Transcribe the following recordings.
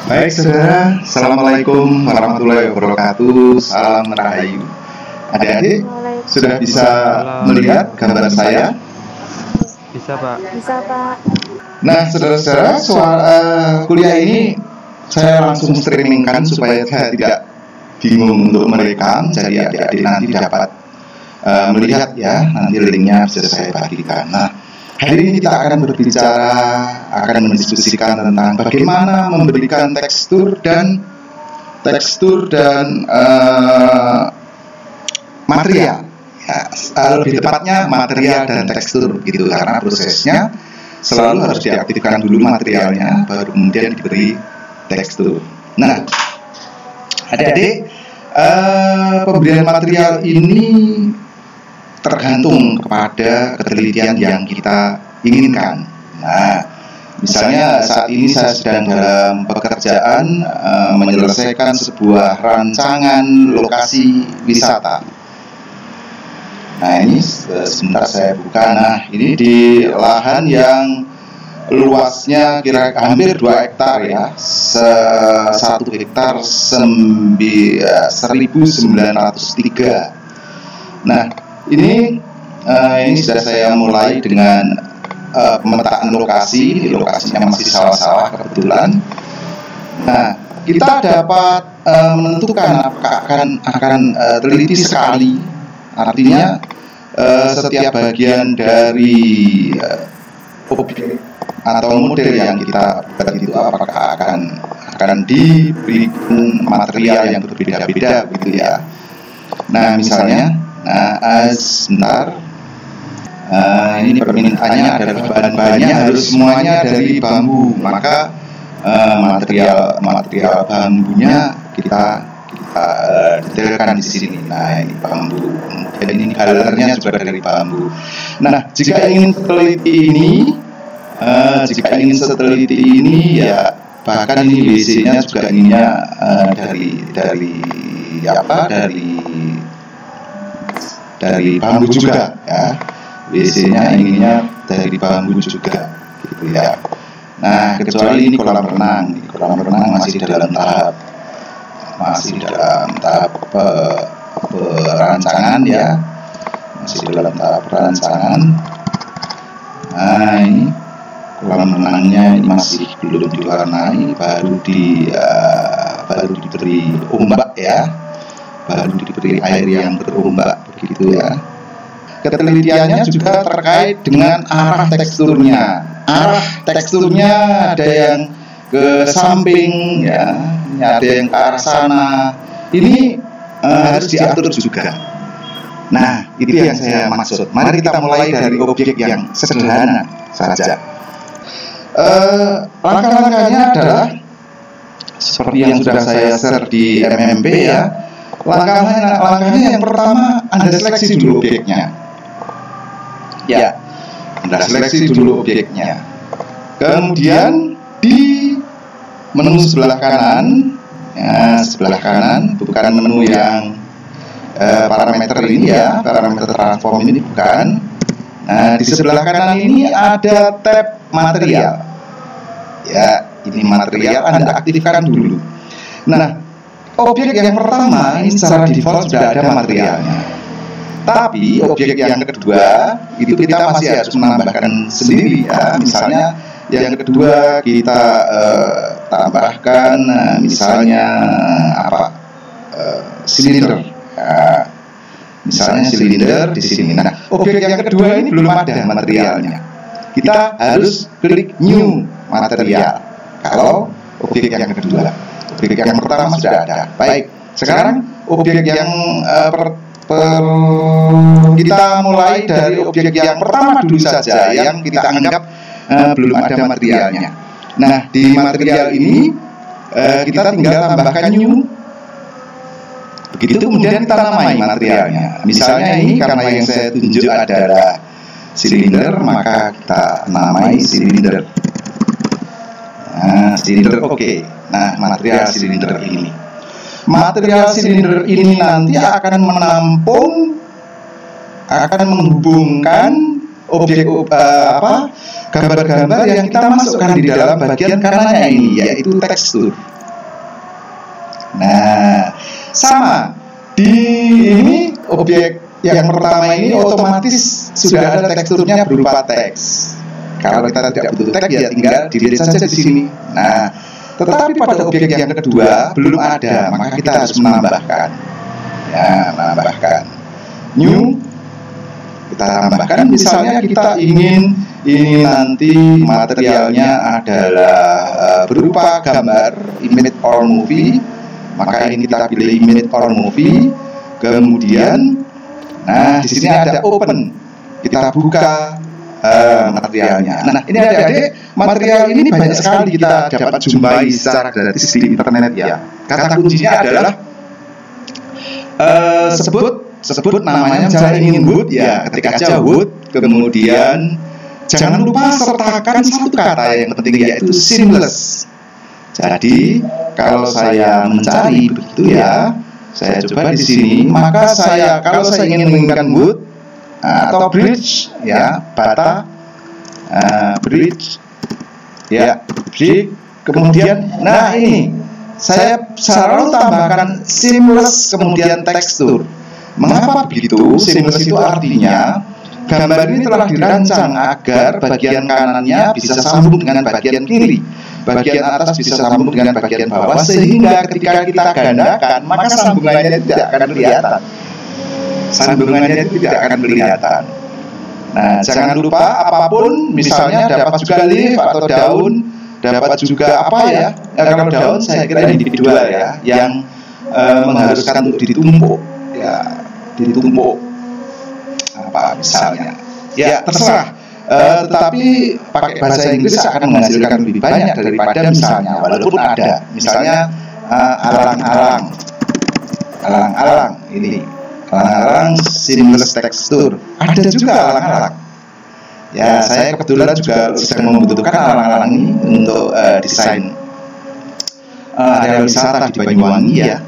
Baik saudara, Assalamualaikum warahmatullahi wabarakatuh. Salam Rahayu. Adik-adik sudah bisa melihat gambar saya? Bisa Pak. Bisa Pak. Nah saudara-saudara, kuliah ini saya langsung streamingkan supaya saya tidak bingung untuk merekam. Jadi adik-adik nanti dapat melihat ya, nanti linknya bisa saya bagikan. Nah, hari ini kita akan berbicara, akan mendiskusikan tentang bagaimana memberikan tekstur dan material. Ya, lebih tepatnya material dan tekstur gitu, karena prosesnya selalu harus diaktifkan dulu materialnya, baru kemudian diberi tekstur. Nah, adik-adik, pemberian material ini tergantung kepada ketelitian yang kita inginkan. Nah, misalnya saat ini saya sedang dalam pekerjaan menyelesaikan sebuah rancangan lokasi wisata. Nah, ini sebentar saya buka. Nah, ini di lahan yang luasnya kira hampir 2 hektar ya, 1 hektar 1903. Nah, ini sudah saya mulai dengan pemetaan lokasi. Lokasinya masih sawah-sawah kebetulan. Nah, kita dapat menentukan apakah akan teliti sekali. Artinya setiap bagian dari objek atau model yang kita buat itu apakah akan diberi material yang berbeda-beda gitu ya. Nah, misalnya, sebentar. Ini permintaannya adalah bahan-bahannya harus semuanya dari bambu, maka material bambunya kita detailkan di sini. Nah, ini bambu. Dan ini colornya juga dari bambu. Nah, jika ingin seteliti ini, ya bahkan ini WC-nya juga inginnya dari bambu juga ya. WC-nya inginnya dari bambu juga gitu ya. Nah, kecuali ini kolam renang. Kolam renang masih dalam tahap perancangan ya. Masih dalam tahap perancangan. Nah, ini kolam renangnya masih belum diwarnai, baru diberi ombak ya. Baru diberi air yang berombak begitu ya. Ketelitiannya juga terkait dengan arah teksturnya. Arah teksturnya ada yang ke samping ya, ada yang ke arah sana. Ini harus diatur juga. Nah, itu yang saya maksud. Mari kita mulai dari objek yang sederhana saja. Langkah-langkahnya adalah seperti yang sudah saya share di MMP ya. Langkahnya yang pertama, Anda seleksi dulu objeknya. Ya, Anda seleksi dulu objeknya. Kemudian di menu sebelah kanan, bukan menu yang parameter ini ya, parameter transform ini bukan. Nah, di sebelah kanan ini ada tab material. Ya, ini material, Anda aktifkan dulu. Nah, objek yang pertama ini secara default sudah ada materialnya. Tapi objek yang kedua itu kita masih harus menambahkan sendiri ya. Misalnya yang kedua kita tambahkan misalnya silinder. Misalnya silinder di sini. Nah, objek yang kedua ini belum ada materialnya. Kita harus klik new material. Kalau objek yang kedua, objek yang pertama sudah ada. Baik, sekarang objek yang kita mulai dari objek yang pertama dulu saja, yang kita anggap belum ada materialnya. Nah, di material ini kita tinggal tambahkan new. Begitu kemudian kita namai materialnya. Misalnya ini karena yang saya tunjuk adalah silinder, maka kita namai silinder. Nah, silinder oke. Nah, material silinder ini. Material silinder ini nanti akan menghubungkan objek gambar-gambar yang kita masukkan di dalam bagian kanannya ini, yaitu tekstur. Nah, sama di ini objek yang pertama ini otomatis sudah ada teksturnya berupa teks. Kalau kita tidak butuh teks ya tinggal delete saja di sini. Nah, tetapi pada objek yang kedua belum ada, maka kita harus menambahkan. Ya, menambahkan new. Kita tambahkan misalnya kita ingin ini nanti materialnya adalah berupa gambar, image or movie, maka ini kita pilih image or movie. Kemudian nah di sini ada open, kita buka materialnya. Nah ini adik-adik, material ini banyak sekali kita dapat jumpai secara gratis di internet ya. Kata kuncinya adalah sebut namanya misalnya ingin wood ya, ketik aja wood. Kemudian jangan lupa sertakan satu kata yang penting yaitu seamless. Jadi kalau saya mencari begitu ya, saya coba di sini, maka kalau saya ingin menginginkan wood atau bridge ya, bata, bridge ya, bridge. Kemudian nah ini saya selalu tambahkan seamless kemudian tekstur. Mengapa begitu? Seamless itu artinya gambar ini telah dirancang agar bagian kanannya bisa sambung dengan bagian kiri, bagian atas bisa sambung dengan bagian bawah, sehingga ketika kita gandakan maka sambungannya tidak akan kelihatan. Sambungannya tidak akan kelihatan. Nah, jangan lupa apapun, misalnya dapat juga leaf atau daun, dapat juga apa ya? Kalau daun saya kira individual ya, yang mengharuskan untuk ditumpuk ya, ditumpuk apa misalnya ya, terserah. Tetapi pakai bahasa Inggris akan menghasilkan lebih banyak daripada misalnya, walaupun ada misalnya alang-alang ini, alang-alang seamless tekstur, ada juga alang-alang ya. Saya kebetulan juga sedang membutuhkan alang-alang ini untuk desain area wisata di Banyuwangi ya.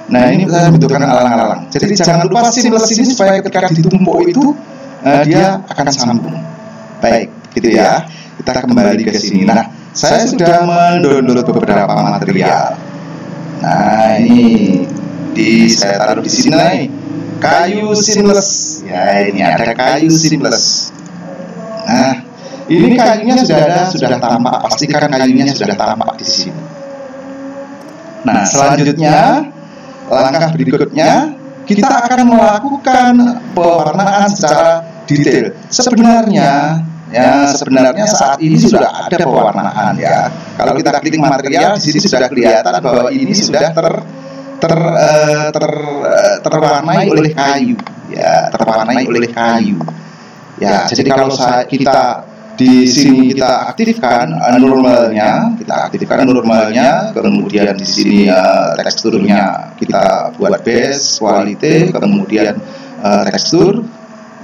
Nah ini saya membutuhkan alang-alang. Jadi jangan lupa seamless ini supaya ketika ditumpuk itu dia akan sambung. Baik, gitu ya. Kita kembali ke sini. Nah, saya sudah mendownload beberapa material. Nah ini saya taruh di sini nih, kayu seamless. Ya ini ada kayu seamless. Nah ini kayunya sudah tampak. Pastikan kayunya sudah tampak di sini. Nah selanjutnya, langkah berikutnya kita akan melakukan pewarnaan secara detail. Sebenarnya saat ini sudah ada pewarnaan ya. Kalau kita klik material di sini sudah kelihatan bahwa ini sudah terwarnai oleh kayu ya, terwarnai oleh kayu ya. Jadi kalau kita di sini kita aktifkan normalnya, kemudian di sini teksturnya kita buat base, quality, kemudian tekstur.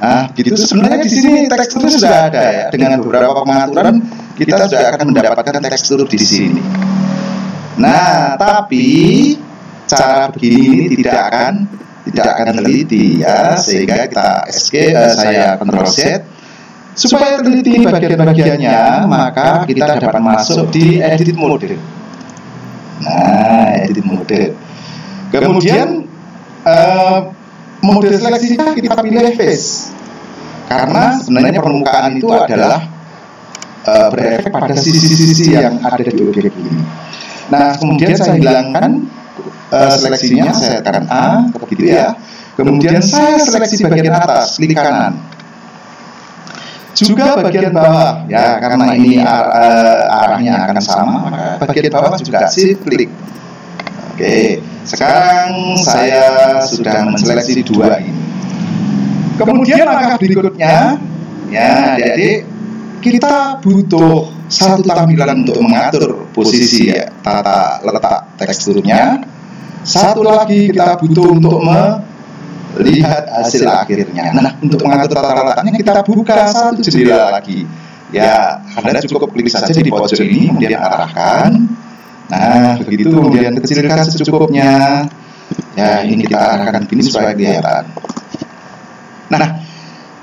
Nah, gitu. Sebenarnya di sini teksturnya sudah ada ya. Dengan beberapa pengaturan kita sudah akan mendapatkan tekstur di sini. Nah, tapi cara begini ini tidak akan teliti ya, sehingga kita escape, saya Ctrl Z. Supaya teliti bagian-bagiannya, maka kita dapat masuk di edit mode. Nah, edit mode. Kemudian mode seleksinya kita pilih face, karena sebenarnya permukaan itu adalah berefek pada sisi-sisi yang ada di objek ini. Nah, kemudian saya hilangkan seleksinya, saya tekan A, begitu ya. Kemudian saya seleksi bagian atas, klik kanan. Juga bagian bawah ya, karena ini arahnya akan sama, maka bagian bawah juga klik. Oke, sekarang saya sudah menseleksi dua ini. Kemudian langkah berikutnya ya, adik-adik, kita butuh satu tampilan untuk mengatur posisi ya, tata letak teksturnya. Satu lagi kita butuh untuk melihat hasil akhirnya. Nah, untuk mengatur tata letaknya kita buka satu jendela lagi. Ya, Anda cukup klik saja di pojok ini, kemudian arahkan. Nah, begitu, kemudian kecilkan secukupnya. Ya, ini kita arahkan begini supaya kelihatan. Nah,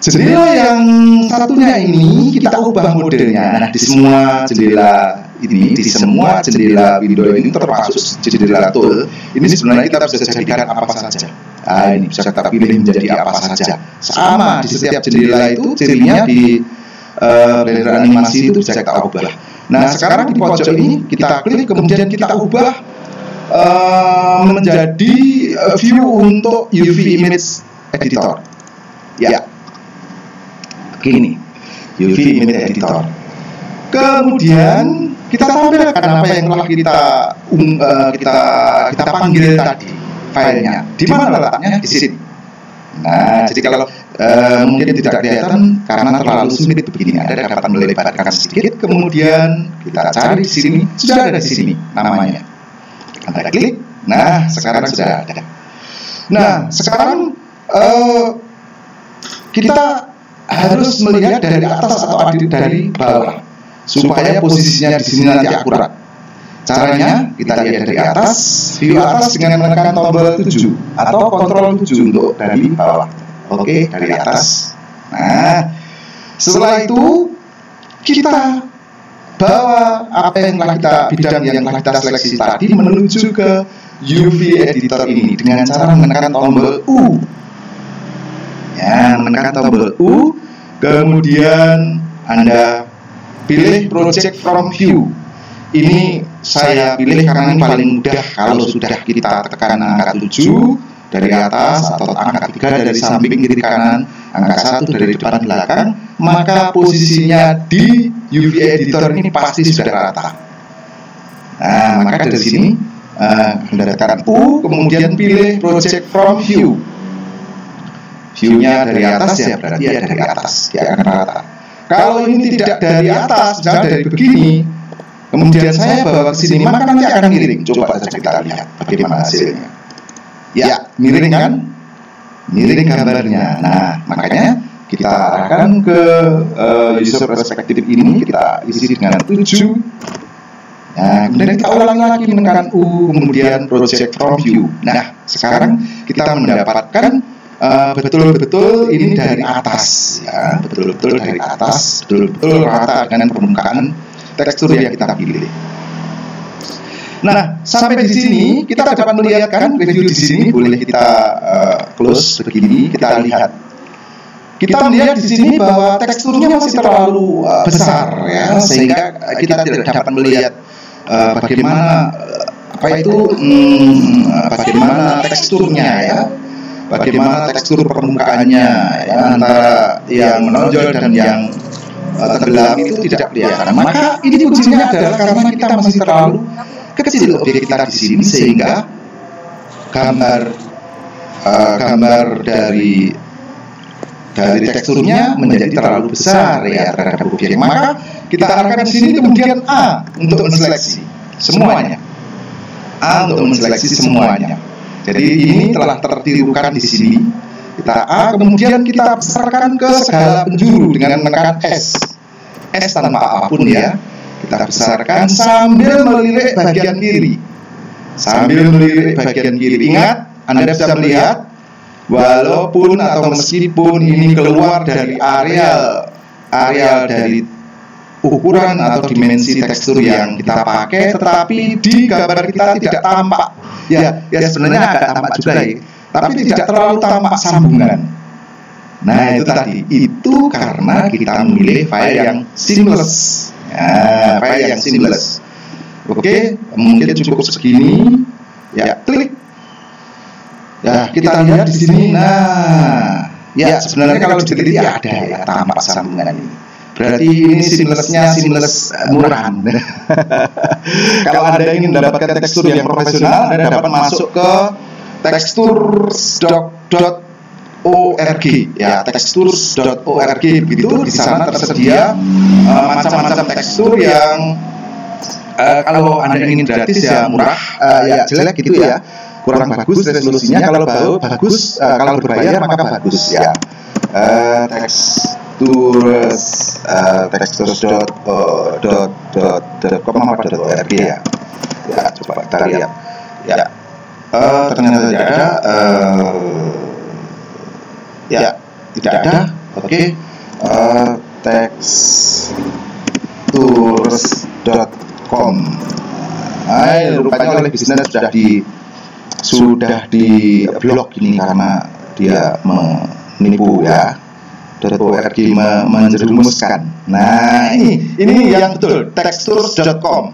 jendela yang satunya ini kita ubah modelnya. Nah, di semua jendela ini di semua jendela window ini termasuk jendela tool ini sebenarnya kita bisa jadikan apa saja. Nah, ini bisa kita pilih menjadi apa saja. Sama di setiap jendela itu cirinya di Blender animasi itu bisa kita ubah. Nah, sekarang di pojok ini kita klik, kemudian kita ubah menjadi view untuk UV image editor. Ya, begini UV image editor. Kemudian kita tampilkan apa yang telah kita panggil tadi filenya. Di mana letaknya? Di sini. Nah, jadi kalau mungkin tidak kelihatan karena terlalu sulit begini, Anda dapat melebarkan sedikit, kemudian kita cari di sini, sudah ada di sini namanya. Anda klik. Nah, sekarang sudah ada. Nah, sekarang kita harus melihat dari atas atau dari bawah supaya posisinya di sini nanti akurat. Caranya kita lihat dari atas, view atas dengan menekan tombol 7 atau kontrol 7 untuk dari bawah. Oke, dari atas. Nah, setelah itu kita bawa apa yang telah kita bidang yang telah kita seleksi tadi menuju ke UV editor ini dengan cara menekan tombol U. Ya, menekan tombol U, kemudian Anda pilih project from view. Ini saya pilih karena ini paling mudah. Kalau sudah kita tekan angka 7 dari atas atau angka 3 dari samping kiri kanan, angka 1 dari depan belakang, maka posisinya di UV editor ini pasti sudah rata. Nah, maka dari sini Anda tekan U, kemudian pilih project from view. View-nya dari atas ya berarti ya dari atas, dia akan rata. Kalau ini tidak dari atas, misalnya dari begini, kemudian saya bawa ke sini, maka nanti akan miring. Coba saja kita lihat bagaimana hasilnya. Ya, miring kan? Miring gambarnya. Nah, makanya kita arahkan ke user perspektif ini, kita isi dengan 7. Nah, kemudian kita ulangi lagi menekan U, kemudian project from view. Nah, sekarang kita mendapatkan betul-betul ini dari atas, ya, betul-betul dari atas, betul-betul rata dengan permukaan tekstur yang kita pilih. Nah, sampai di sini kita dapat melihat kan review di sini, boleh kita close begini, kita lihat. Kita melihat di sini bahwa teksturnya masih terlalu besar, ya, sehingga kita tidak dapat melihat bagaimana bagaimana teksturnya, ya. Bagaimana tekstur permukaannya, ya, antara yang menonjol dan yang tenggelam itu tidak kelihatan. Maka ini kuncinya adalah karena kita masih terlalu kecil objek kita di sini, sehingga gambar dari teksturnya menjadi terlalu besar, ya, terhadap objek. Maka kita arahkan di sini, kemudian A untuk menseleksi semuanya. A untuk menseleksi semuanya. Jadi ini telah tertirukan di sini. Kita A, kemudian kita besarkan ke segala penjuru dengan menekan S. S tanpa apapun, ya. Kita besarkan sambil melirik bagian kiri. Sambil melirik bagian kiri. Ingat, Anda bisa melihat walaupun atau meskipun ini keluar dari areal dari ukuran atau dimensi tekstur yang kita pakai, tetapi di gambar kita tidak tampak. Ya sebenarnya agak tampak juga, ya, tapi tidak terlalu tampak sambungan. Nah, itu tadi, itu karena kita memilih file yang seamless. Nah, file yang seamless. Oke, mungkin cukup segini. Ya, klik. Ya, kita lihat di sini. Nah, ya sebenarnya kalau diteliti ada, ya, tampak sambungan ini. Berarti ini seamless murahan. Kalau Anda ingin mendapatkan tekstur yang profesional, Anda dapat masuk ke textures.org, ya, textures.org begitu. Di sana tersedia macam-macam tekstur yang kalau Anda ingin gratis ya murah, ya jelek gitu, ya, kurang bagus resolusinya. Kalau bagus, kalau berbayar maka bagus, ya. textures.org, ya. Ya, coba kita lihat. Ya, ternyata tidak ada. Ya, tidak ada. Oke. Textures.org. tekstur.com. Rupanya oleh bisnis sudah di blok ini karena dia menipu ya. .org menjerumuskan. Nah, ini yang betul, tekstur.com.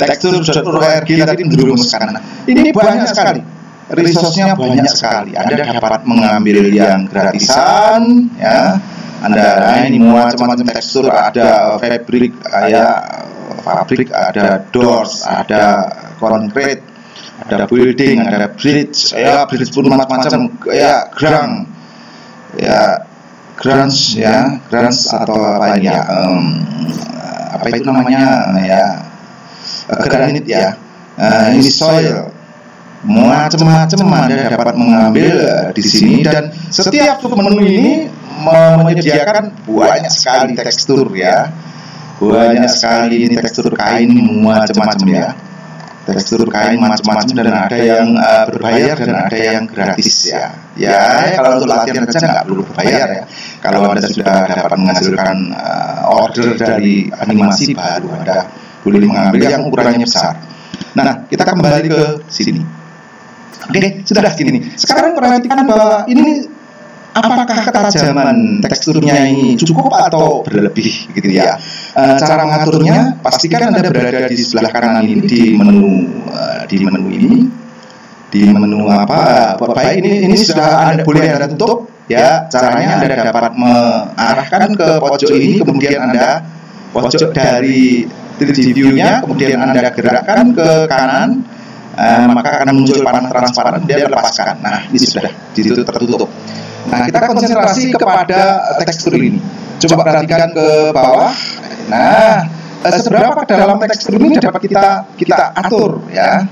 Tekstur.org tadi menjerumuskan. Ini banyak sekali. Resource-nya banyak sekali. Anda dapat mengambil yang gratisan ya. Anda ini macam-macam tekstur, ada fabrik, ada doors, ada concrete, ada building, ada bridge, bridge pun macam-macam, grants atau apa ya, apa itu namanya ya, granit ya, ini soil, macam-macam Anda dapat mengambil di sini, dan setiap menu ini menyediakan banyak sekali tekstur ya, banyak sekali ini tekstur kain macam-macam ya, tekstur kain macam-macam, dan ada yang berbayar dan ada yang gratis ya. Kalau untuk latihan saja nggak perlu berbayar ya. Kalau Anda sudah dapat menghasilkan order dari animasi, baru Anda boleh mengambil yang ukurannya besar. Nah, kita kembali ke sini. Oke, sudah sini. Sekarang perhatikan bahwa ini apakah ketajaman teksturnya ini cukup atau berlebih gitu ya. Cara mengaturnya, pastikan Anda berada di sebelah kanan ini di menu ini. Di menu baik ini sudah boleh Anda tutup ya. Caranya Anda dapat mengarahkan ke pojok ini, kemudian Anda pojok dari 3D view-nya, kemudian Anda gerakkan ke kanan, maka akan muncul panah transparan, dia lepaskan. Nah, ini sudah tertutup. Nah, kita konsentrasi kepada tekstur ini. Coba perhatikan ke bawah. Nah, seberapa dalam tekstur ini dapat kita atur ya.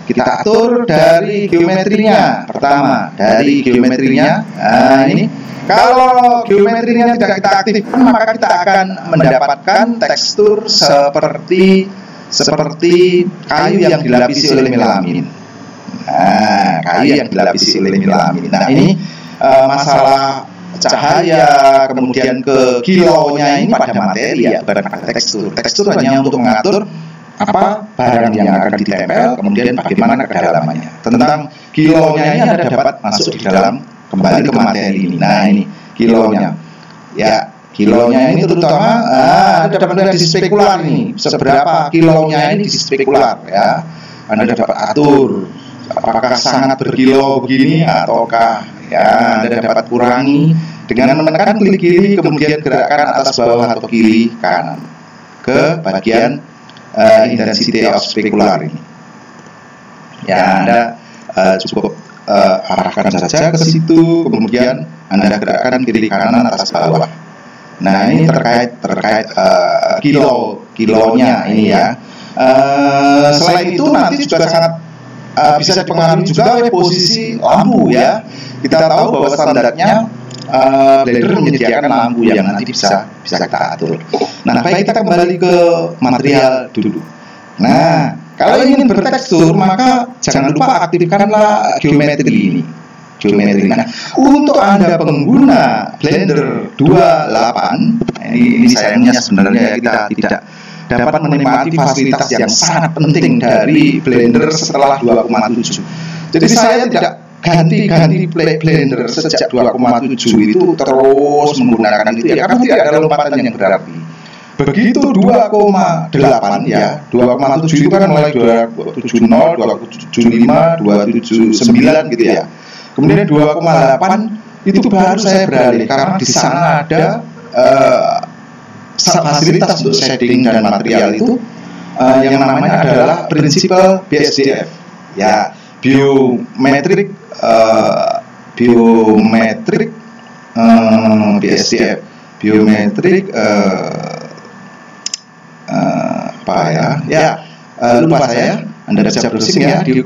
Kita atur dari geometrinya. Pertama, dari geometrinya. Nah, ini kalau geometrinya tidak kita aktifkan, maka kita akan mendapatkan tekstur seperti kayu yang dilapisi oleh melamin. Nah, kayu yang dilapisi oleh melamin. Nah, ini masalah cahaya, kemudian ke kilaunya ini pada materi ya, bukan pada tekstur. Tekstur hanya untuk mengatur apa barang yang akan ditempel, kemudian bagaimana kedalamannya. Tentang kilaunya ini Anda dapat masuk di dalam, kembali ke materi ini. Nah, ini kilaunya. Ya, kilaunya ini terutama Anda dapat melihat di spekular ini. Seberapa kilaunya ini di spekular ya. Anda dapat atur apakah sangat berkilau begini ataukah ya, Anda dapat kurangi dengan menekan klik kiri, kemudian gerakkan atas bawah atau kiri kanan ke bagian intensity of specular ini. Ya, Anda cukup arahkan saja ke situ, kemudian Anda gerakkan kiri kanan atas bawah. Nah, ini terkait kilonya ini ya. Selain itu nanti juga sangat bisa dipengaruhi juga oleh posisi lampu ya. Kita tahu bahwa standarnya Blender menyediakan lampu yang nanti bisa kita atur. Nah, baik, kita kembali ke material dulu. Nah, kalau ingin bertekstur, maka jangan lupa aktifkanlah geometri ini. Nah, untuk Anda pengguna Blender 28, ini sayangnya sebenarnya kita tidak dapat menikmati fasilitas yang sangat penting dari Blender setelah 2.7. Jadi saya tidak ganti Blender sejak 2.7 itu terus menggunakan itu ya, karena tidak ada lompatan yang berarti. Begitu 2.8 ya, 2.7 itu kan mulai 270, 275, 279 gitu ya. Kemudian 2.8 itu baru saya beralih karena di sana ada fasilitas untuk shading dan material itu yang namanya adalah prinsipal BSDF ya, biometric BSDF, biometric lupa saya, Anda bisa browsing ya di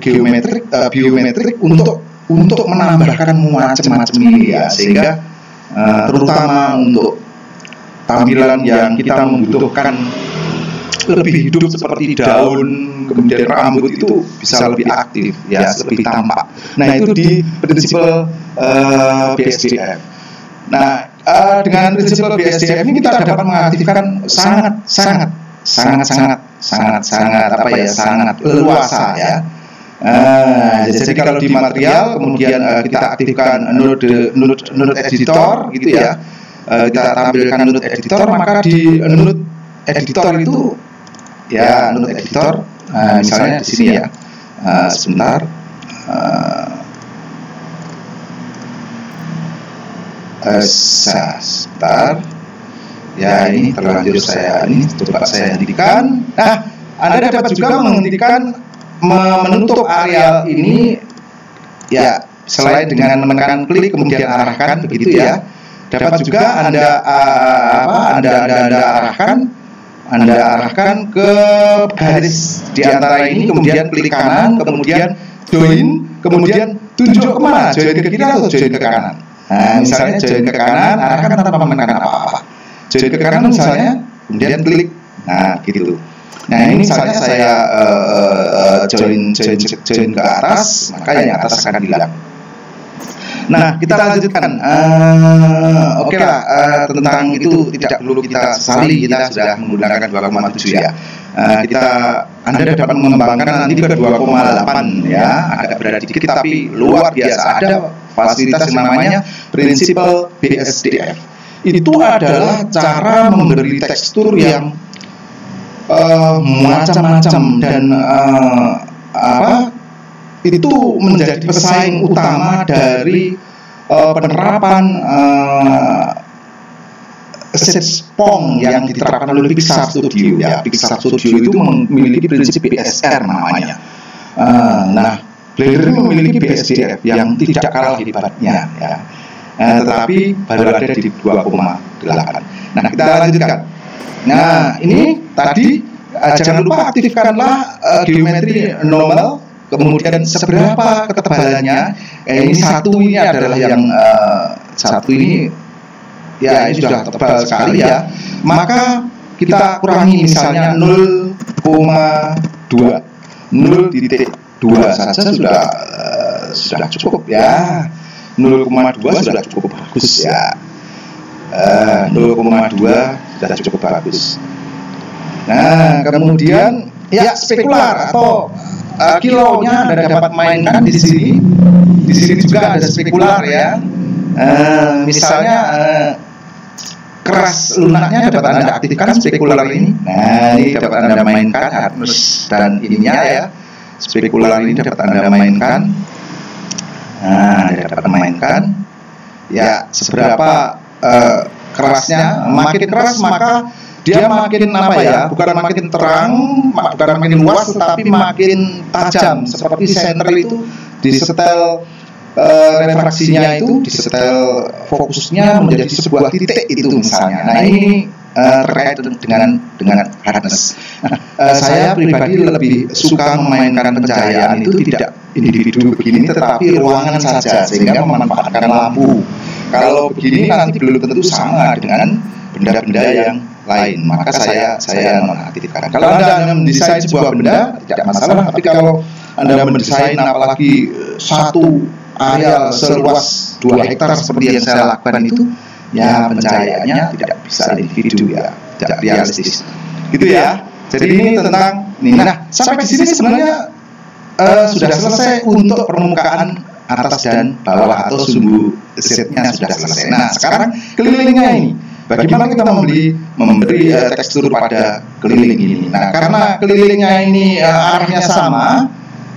biometrik untuk menambahkan macam-macam ini ya, sehingga terutama untuk tampilan yang kita membutuhkan lebih hidup seperti daun, kemudian rambut itu bisa lebih aktif ya, lebih tampak. Nah, itu di prinsipal BSDF. Nah, dengan prinsipal BSDF ini kita dapat mengaktifkan sangat sangat leluasa ya. Jadi kalau di material kemudian kita aktifkan node editor gitu ya, kita tampilkan node editor, maka di node editor itu ya node editor, misalnya di sini ya, sebentar. Sebentar ya, ini terlanjur saya coba saya hentikan. Nah, Anda dapat juga menghentikan menutup areal ini ya, selain dengan menekan klik kemudian arahkan begitu ya. Dapat juga Anda arahkan ke garis di antara ini, kemudian klik kanan, kemudian join, kemudian tunjuk kemana, join ke kiri atau join ke kanan. Nah, misalnya join ke kanan, arahkan tanpa menekan apa-apa. Join ke kanan misalnya, kemudian klik. Nah, gitu. Nah, ini misalnya saya join ke atas, maka yang atas akan hilang. Nah, kita lanjutkan. Oke lah, tentang itu tidak perlu kita sesali, kita sudah menggunakan 2,7 ya. Anda dapat mengembangkan nanti ke 2,8 ya, agak berat dikit tapi luar biasa. Ada fasilitas yang namanya prinsipal BSDF. Itu adalah cara memberi tekstur yang macam-macam dan itu menjadi pesaing utama dari penerapan asset SPONG yang diterapkan oleh Pixar Studio ya. Pixar Studio itu memiliki prinsip BSR namanya. Nah, Blender ini memiliki BSDF yang tidak kalah hebatnya ya. Tetapi baru ada di 2,8. Nah, kita lanjutkan. Nah, ini tadi jangan lupa aktifkanlah geometri normal, kemudian seberapa ketebalannya. Ini satu ini adalah yang satu ini ya, ini sudah tebal sekali ya. Maka kita kurangi misalnya 0,2 saja sudah cukup ya. 0,2 sudah cukup bagus ya. 0,2 sudah cukup bagus. Nah, kemudian ya spekular atau kilonya Anda dapat mainkan di sini. Di sini juga ada spekular ya. Misalnya keras lunaknya dapat Anda aktifkan spekular ini. Nah, ini dapat Anda mainkan hardness dan ininya ya. Spekular ini dapat Anda mainkan. Nah, dapat mainkan ya seberapa kerasnya. Makin keras maka dia makin bukan makin terang, bukan makin luas, tetapi makin tajam. Seperti senter itu di setel refraksinya itu, di setel fokusnya menjadi sebuah titik itu misalnya. Nah, ini terkait dengan hardness. Nah, saya pribadi lebih suka memainkan pencahayaan itu tidak individu begini, tetapi ruangan saja, sehingga memanfaatkan lampu. Kalau begini nanti belum tentu sama dengan benda-benda yang lain, maka saya nonaktifkan. Kalau Anda mendesain sebuah benda tidak masalah, tapi kalau Anda mendesain apalagi satu areal seluas 2 hektar seperti yang saya lakukan itu, ya pencahayaannya tidak bisa individu ya, tidak realistis. Gitu ya. Jadi ini tentang ini. Nah, sampai di sini sebenarnya sudah selesai untuk permukaan atas dan bawah atau sumbu setnya sudah selesai. Nah, sekarang kelilingnya ini. Bagaimana kita memberi tekstur pada keliling ini? Nah, karena kelilingnya ini arahnya sama,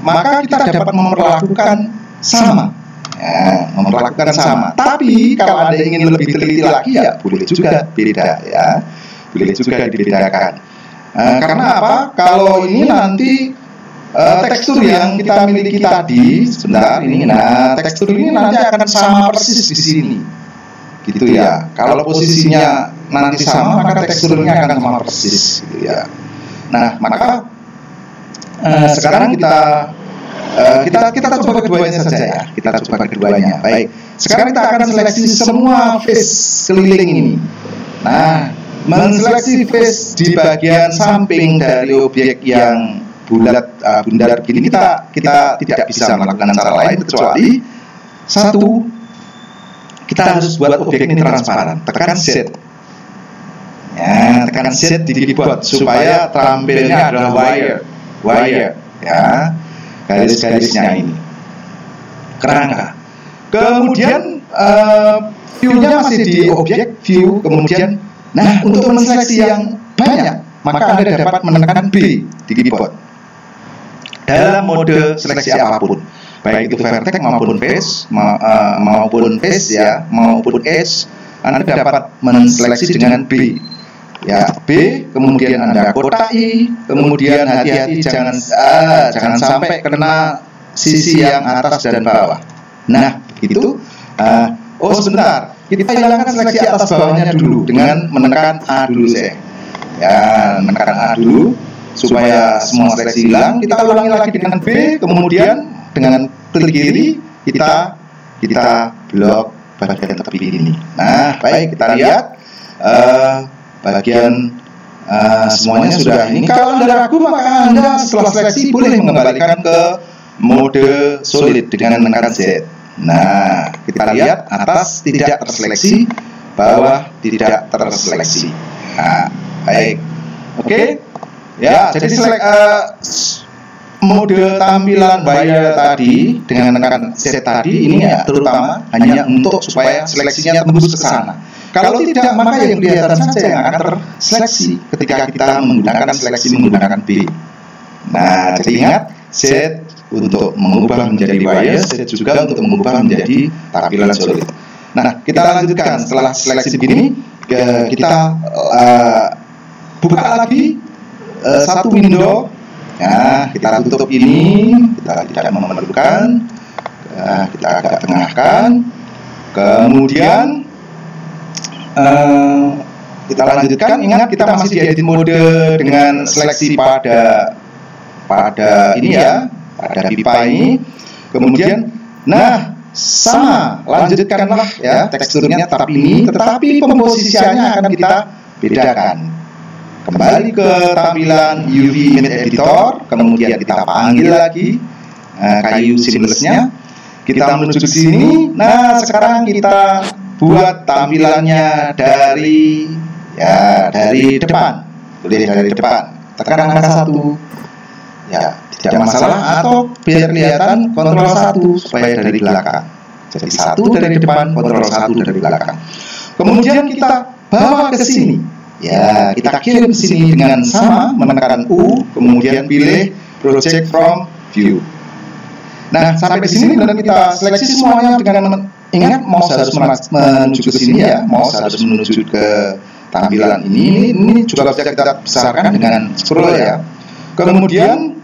maka kita dapat memperlakukan sama. Ya, memperlakukan sama. Tapi kalau Anda ingin lebih teliti lagi ya boleh juga beda ya. Boleh juga dibedakan. Karena apa? Kalau ini nanti tekstur yang kita miliki tadi, sebentar ini. Nah, tekstur ini nanti akan sama persis di sini. Gitu ya. Kalau posisinya nanti sama, maka teksturnya akan sama persis gitu ya. Nah, maka sekarang kita coba keduanya saja ya. Kita coba keduanya. Baik. Sekarang kita akan seleksi semua face keliling ini. Nah, menseleksi face di bagian samping dari objek yang bulat bundar begini kita tidak bisa melakukan cara lain kecuali satu, kita harus buat objek ini transparan. Tekan Z Ya, tekan Z di keyboard supaya tampilnya adalah wire, ya, garis-garisnya ini, kerangka. Kemudian view-nya masih di objek view. Kemudian, nah, untuk menseleksi yang banyak, maka Anda dapat menekan B di keyboard dalam mode seleksi apapun, baik itu vertex maupun face, ya, maupun edge. Anda dapat menseleksi dengan B, ya, B. Kemudian Anda kotai. Kemudian hati-hati jangan sampai kena sisi yang atas dan bawah. Nah, begitu. Oh, sebentar, kita hilangkan seleksi atas bawahnya dulu dengan menekan A dulu, saya. Ya, menekan A dulu supaya semua seleksi hilang. Kita ulangi lagi dengan B, kemudian dengan klik kiri kita blok bagian tepi ini. Nah, baik, kita lihat bagian semuanya sudah ini. Kalau Anda ragu, maka Anda setelah seleksi boleh mengembalikan ke mode solid dengan menekan Z. Nah, kita lihat atas tidak terseleksi, bawah tidak terseleksi. Nah, baik. Oke. Ya, jadi mode tampilan wire tadi dengan menekan Z tadi ini ya terutama hanya untuk supaya seleksinya tembus ke sana. Kalau tidak, maka yang kelihatan saja yang akan terseleksi ketika kita menggunakan seleksi menggunakan B. Nah, jadi ingat, Z untuk mengubah menjadi wire, Z juga untuk mengubah menjadi tampilan solid. Nah, kita lanjutkan setelah seleksi begini, kita buka lagi satu window. Ya, kita tutup ini, kita tidak memerlukan, kita agak tengahkan. Kemudian kita lanjutkan. Ingat, kita masih di edit mode dengan seleksi pada ini ya, pada pipa ini. Kemudian, nah, sama, lanjutkanlah ya teksturnya tetap ini, tetapi pemposisiannya akan kita bedakan. Kembali ke tampilan UV Image Editor, kemudian kita panggil lagi kayu seamless-nya. Kita menuju ke sini. Nah, sekarang kita buat tampilannya dari depan. Boleh dari depan. Tekan angka 1. Ya, tidak masalah, atau biar kelihatan kontrol 1 supaya dari belakang. Jadi 1 dari depan, kontrol 1 dari belakang. Kemudian kita bawa ke sini. Ya, kita kirim ke sini dengan sama, menekan U, kemudian pilih Project from View. Nah, sampai di sini dan kita seleksi semuanya dengan ingat mouse harus menuju ke sini ya, mouse harus menuju ke tampilan ini. Ini juga bisa kita besarkan dengan scroll ya. Kemudian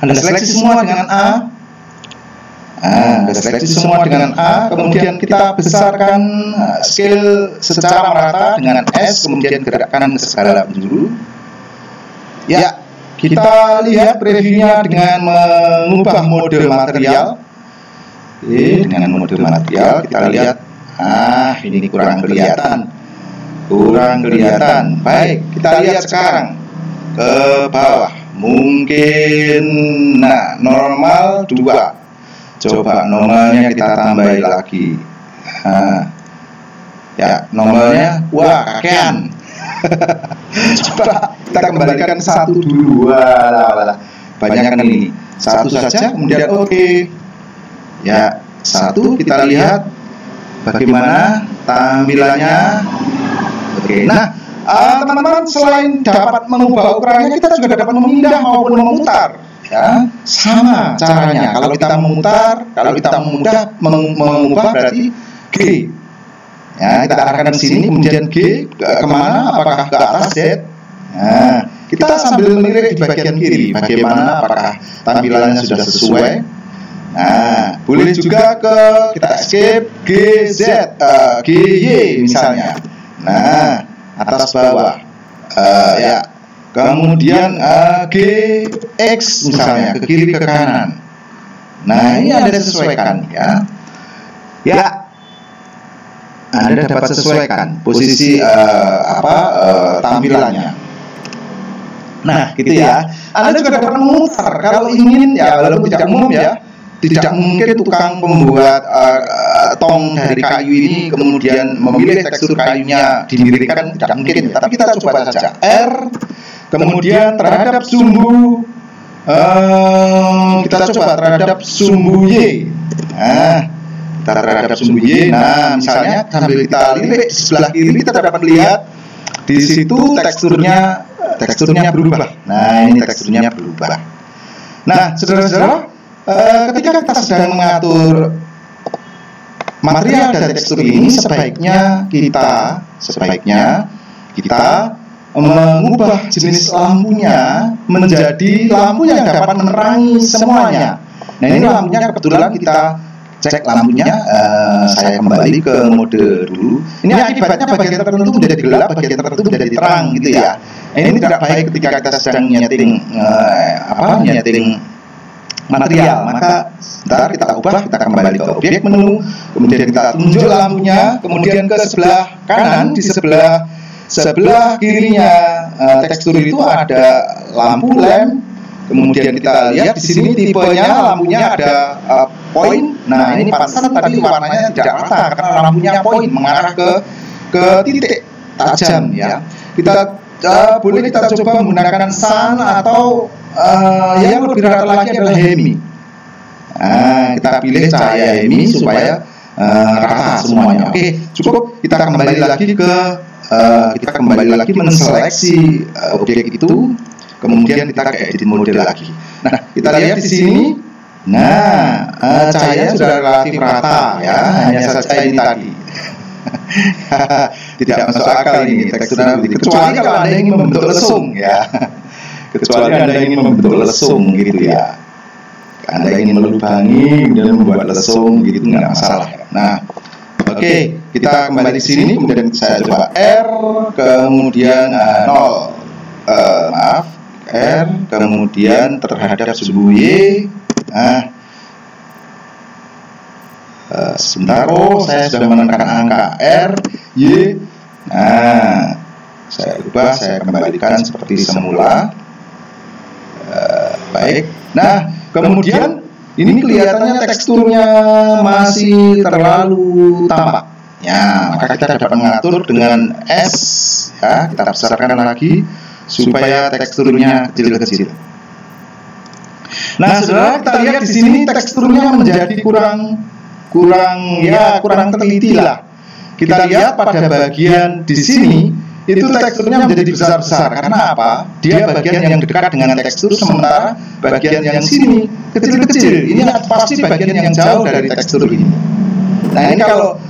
Anda seleksi semua dengan A. Anda seleksi semua dengan A, kemudian kita besarkan scale secara merata dengan S, kemudian gerak kanan ke segala penjuru. Ya, kita lihat previewnya dengan mengubah mode material. Dengan mode material kita lihat, ini kurang kelihatan. Baik, kita lihat sekarang ke bawah. Mungkin, nah, normal 2. Coba normalnya kita tambahin lagi. Ya, normalnya, wah, kakean. Coba kita kembalikan 1 dulu. Walah, banyakkan ini. 1 saja, kemudian oke. Ya, 1 kita lihat bagaimana tampilannya. Oke. Nah, teman-teman, selain dapat mengubah ukurannya, kita juga dapat memindah maupun memutar. Ya, sama caranya. Kalau kita memutar, kalau kita mengubah berarti G. Ya, kita arahkan ke sini, kemudian G kemana? Apakah ke atas Z? Nah, kita sambil melirik di bagian kiri, bagaimana? Apakah tampilannya sudah sesuai? Nah, boleh juga kita escape GZ, GY misalnya. Nah, atas bawah, ya. Kemudian GX misalnya, ke kiri ke kanan. Nah, ini Anda sesuaikan ya. Ya, Anda dapat sesuaikan posisi tampilannya. Nah, gitu ya. Anda juga dapat memutar kalau ingin ya, walaupun tidak umum ya. tidak mungkin tukang pembuat tong dari kayu ini kemudian memilih tekstur kayunya dimiringkan, tidak mungkin. Tapi kita coba saja R, kemudian terhadap sumbu kita coba terhadap sumbu Y. Nah, kita terhadap sumbu Y. Nah, misalnya sambil kita lirik di sebelah kiri kita dapat lihat di situ teksturnya berubah. Nah, ini teksturnya berubah. Nah, saudara-saudara, ketika kita sedang mengatur material dan tekstur ini, sebaiknya kita mengubah jenis lampunya menjadi lampu yang dapat menerangi semuanya. Nah, ini lampunya kebetulan kita cek lampunya, saya kembali ke mode dulu. Ini akibatnya bagian tertentu menjadi gelap, bagian tertentu menjadi terang gitu ya. Nah, ini tidak baik ketika kita sedang nyeting material. Maka sebentar kita ubah, kita kembali ke objek menu, kemudian kita tunjuk lampunya, kemudian ke sebelah kanan, di sebelah kirinya tekstur itu ada lampu lem. Kemudian kita lihat di sini tipenya lampunya ada poin. Nah, ini pantesan tadi warnanya tidak rata karena lampunya poin mengarah ke titik tajam ya. Kita boleh kita coba menggunakan sun atau yang lebih rata lagi adalah Hemi. Nah, kita pilih cahaya Hemi supaya rata semuanya. Oke, cukup. Kita kembali lagi menseleksi objek itu. Kemudian kita ke edit mode lagi. Nah, kita lihat di sini. Nah, cahaya sudah relatif rata ya, hanya saja ini tadi. Tidak masuk akal ini teksturnya begitu. Kecuali kalau Anda ingin membentuk lesung ya. Kecuali Anda ingin membentuk lesung gitu ya. Anda ingin melubangi kemudian membuat lesung gitu, nggak masalah. Nah, oke, kita kembali di sini. Kemudian saya coba R, kemudian 0. R, kemudian terhadap sumbu Y. Nah, sebentar, saya sudah menekan angka R, Y. Nah, saya ubah, saya kembalikan seperti semula. Baik. Nah, kemudian ini kelihatannya teksturnya masih terlalu tampak. Ya, maka kita dapat mengatur dengan S. Ya, kita besarkan lagi supaya teksturnya kecil-kecil. Nah, saudara, kita lihat di sini teksturnya menjadi kurang teliti lah. Kita lihat pada bagian di sini itu teksturnya menjadi besar-besar. Karena apa? Dia bagian yang dekat dengan tekstur, sementara bagian yang sini kecil-kecil. Ini pasti bagian yang jauh dari tekstur ini. Nah, ini kalau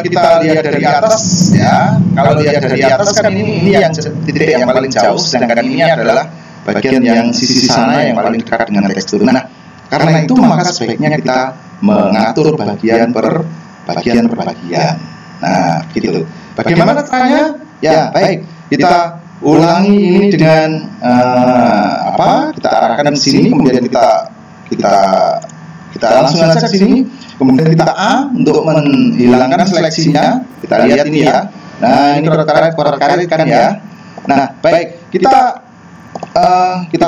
kita lihat dari atas ya, kalau lihat dari atas kan ini yang titik yang paling jauh, sedangkan ini adalah bagian yang sisi sana yang paling dekat dengan tekstur. Nah, karena itu maka sebaiknya kita mengatur bagian per bagian. Nah, gitu. Bagaimana caranya? Ya, baik. Kita ulangi ini dengan kita arahkan ke sini, kemudian kita langsung saja ke sini. Kemudian kita A untuk menghilangkan seleksinya. Kita lihat ini ya. Nah, ini kotak-kotak kan ya. Nah, baik. Kita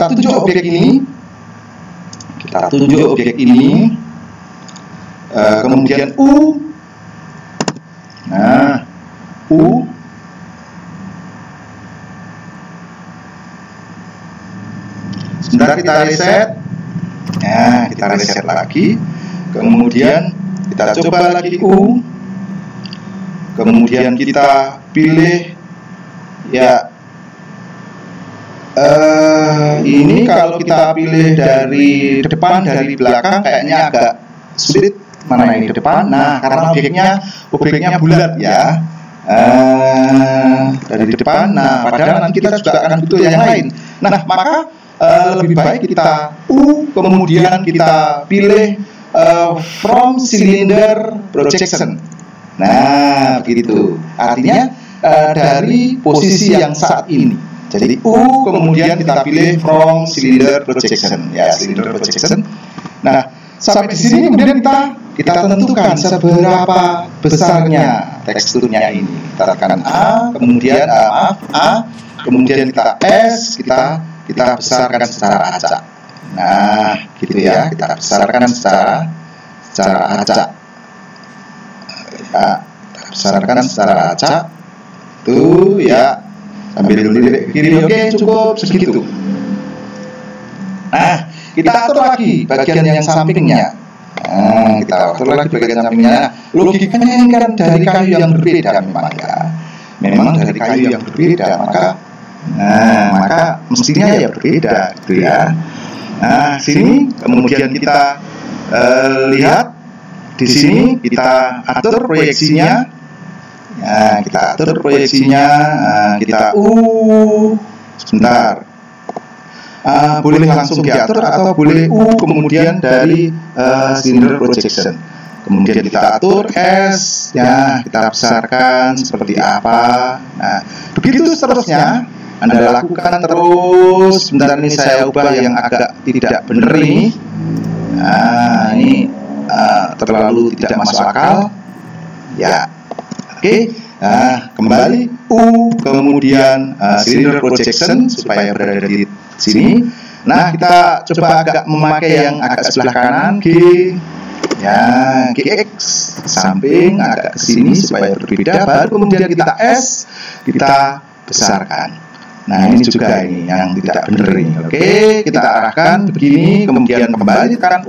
tunjuk objek ini. Kemudian U. Nah, U. Sebentar kita reset. Nah, kita reset lagi. Kemudian kita coba lagi U. Kemudian kita pilih ya. Ini kalau kita pilih dari depan, dari belakang kayaknya agak sulit. Mana ini depan? Nah, karena objeknya bulat ya. Dari depan. Nah, padahal nanti kita juga akan butuh yang lain. Nah, maka lebih baik kita U, kemudian kita pilih from cylinder projection. Nah, begitu. Artinya dari posisi yang saat ini. Jadi U, kemudian kita pilih from cylinder projection. Ya, cylinder projection. Nah, sampai di sini kemudian kita tentukan seberapa besarnya teksturnya ini. Kita tekan A, kemudian kemudian kita S, kita besarkan secara acak. Nah, gitu ya, kita besarkan secara acak. Ya, kita besarkan secara acak. Tuh ya, sambil lirik kiri. Oke, cukup segitu. Nah, kita atur lagi bagian yang sampingnya. Nah, kita atur lagi bagian sampingnya. Logikanya ini kan dari kayu yang berbeda memang ya. Memang dari kayu yang berbeda, maka mestinya ya berbeda, gitu ya. Nah, sini kemudian kita lihat di sini kita atur proyeksinya. Nah, kita atur proyeksinya. Kita sebentar. Boleh langsung diatur atau boleh kemudian dari cylinder projection. Kemudian kita atur S, ya kita besarkan seperti apa. Nah, begitu seterusnya. Anda lakukan terus. Sebentar ini saya ubah yang agak tidak benar ini. Nah, ini terlalu tidak masuk akal. Ya, oke. Nah, kembali kemudian cylinder projection supaya berada di sini. Nah, kita coba agak memakai yang agak sebelah kanan, G. Ya, GX samping agak ke sini supaya berbeda. Baru kemudian kita S, kita besarkan. Nah, ini juga ini yang tidak benar ini. Oke, kita arahkan begini, kemudian kembali tekan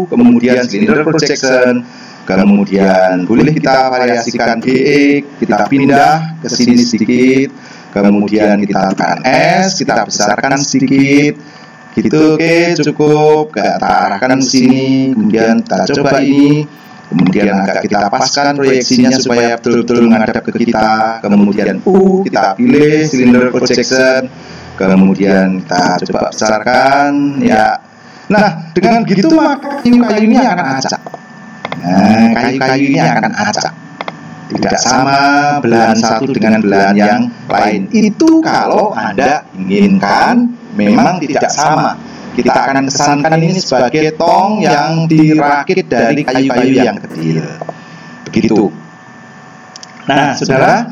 kemudian cylinder projection, kemudian boleh kita variasikan GX, kita pindah ke sini sedikit, kemudian kita tekan S, kita besarkan sedikit. Gitu, oke, cukup. Kita arahkan ke sini, kemudian kita coba ini, kemudian agak kita paskan proyeksinya supaya betul-betul menghadap ke kita. Kemudian kita pilih cylinder projection, kemudian kita coba besarkan, ya. Nah, dengan begitu maka kayu-kayu ini akan acak. Nah, kayu-kayu ini akan acak. Tidak sama belahan satu dengan belahan yang lain. Itu kalau Anda inginkan memang tidak sama. Kita akan kesankan ini sebagai tong yang dirakit dari kayu-kayu yang kecil. Begitu. Nah, saudara,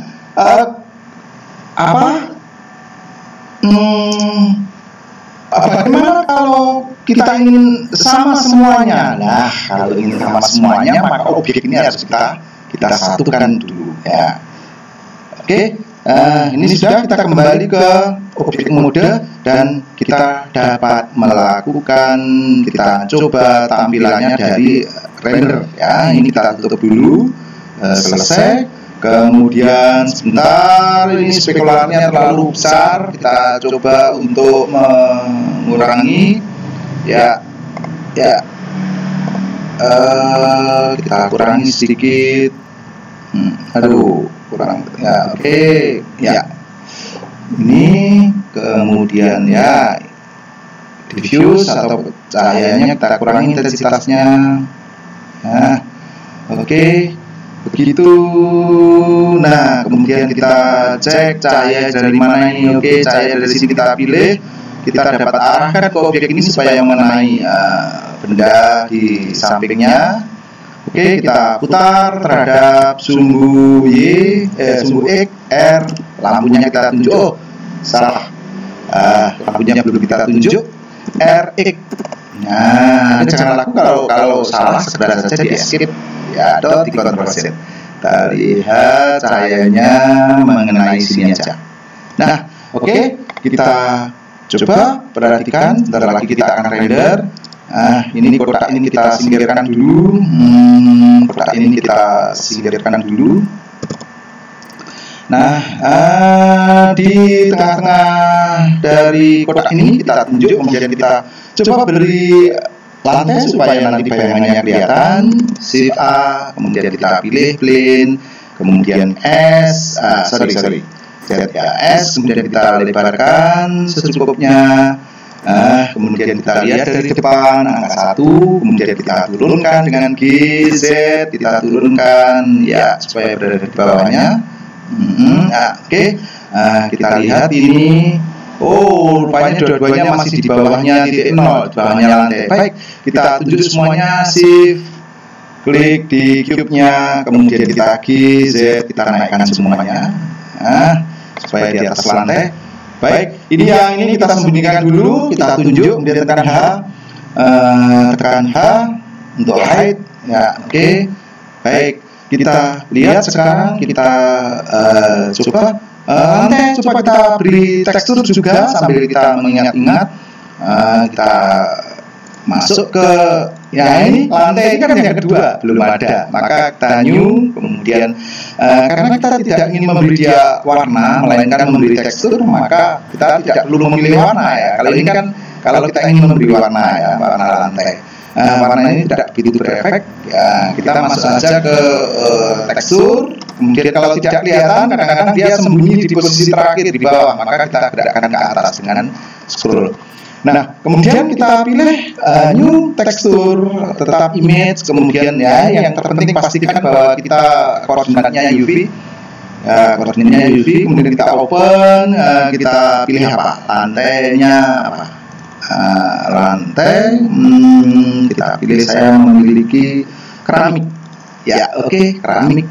bagaimana kalau kita ingin sama semuanya? Nah, kalau ingin sama semuanya, maka objek ini harus kita satukan dulu, ya. Oke. Ini sudah, kita kembali ke objek mode dan kita dapat melakukan, kita coba tampilannya dari render, ya. Ini kita tutup dulu, selesai. Kemudian sebentar, ini spekularnya terlalu besar, kita coba untuk mengurangi, ya. Kita kurangi sedikit. Kurang, ya. Oke, ya. Ini kemudian ya diffuse atau cahayanya kita kurangi intensitasnya. Nah, oke, begitu. Nah, kemudian kita cek cahaya dari mana ini. Oke, cahaya dari sini kita pilih. Kita dapat arahkan ke objek ini supaya mengenai benda di sampingnya. Oke, kita putar terhadap sumbu sumbu X, R, lampunya kita tunjuk. Oh, salah. Lampunya belum kita tunjuk. RX. Nah, jangan laku kalau salah segera saja di escape, ya, atau di control Z. Kita lihat cahayanya mengenai sini aja. Nah, oke, kita coba perhatikan. Sebentar lagi kita akan render. Ini kotak ini kita singkirkan dulu. Kotak ini kita singkirkan dulu. Nah, di tengah-tengah dari kotak ini kita tunjuk, kemudian kita coba beri lantai supaya nanti bayangannya kelihatan. Shift A, kemudian kita pilih plane, kemudian S, Z ya, S, kemudian kita lebarkan secukupnya. Kemudian kita lihat dari depan angka 1, kemudian kita turunkan dengan G, Z, kita turunkan, ya, supaya berada di bawahnya. Oke. Kita lihat ini. Oh, rupanya dua-duanya masih di bawahnya titik 0, di bawahnya lantai. Baik, kita tunjuk semuanya, shift, klik di cube-nya, kemudian kita G, Z, kita naikkan semuanya, supaya di atas lantai. Baik, ini yang ini kita sembunyikan dulu, kita tunjuk, kemudian tekan H. tekan H untuk height. Ya, oke. Baik, kita lihat sekarang, kita coba lantai, coba kita beri tekstur juga sambil kita mengingat-ingat. Kita masuk ke ini lantai ini kan yang kedua, belum ada, maka kita new. Kemudian karena kita tidak ingin memberi dia warna melainkan memberi tekstur, maka kita tidak perlu memilih warna ya. Kalau ini kan kalau kita ingin memberi warna ya, warna lantai, warna ini tidak begitu berefek ya, kita masuk saja ke tekstur. Kemudian kalau tidak kelihatan, kadang-kadang dia sembunyi di posisi terakhir di bawah, maka kita gerakkan ke atas dengan scroll. Nah, kemudian kita pilih new tekstur, tetap image, kemudian ya yang terpenting pastikan bahwa kita koordinatnya UV, koordinatnya UV, kemudian kita open, kita pilih apa? Lantainya apa? Lantai, kita pilih, saya memiliki keramik, ya oke, keramik.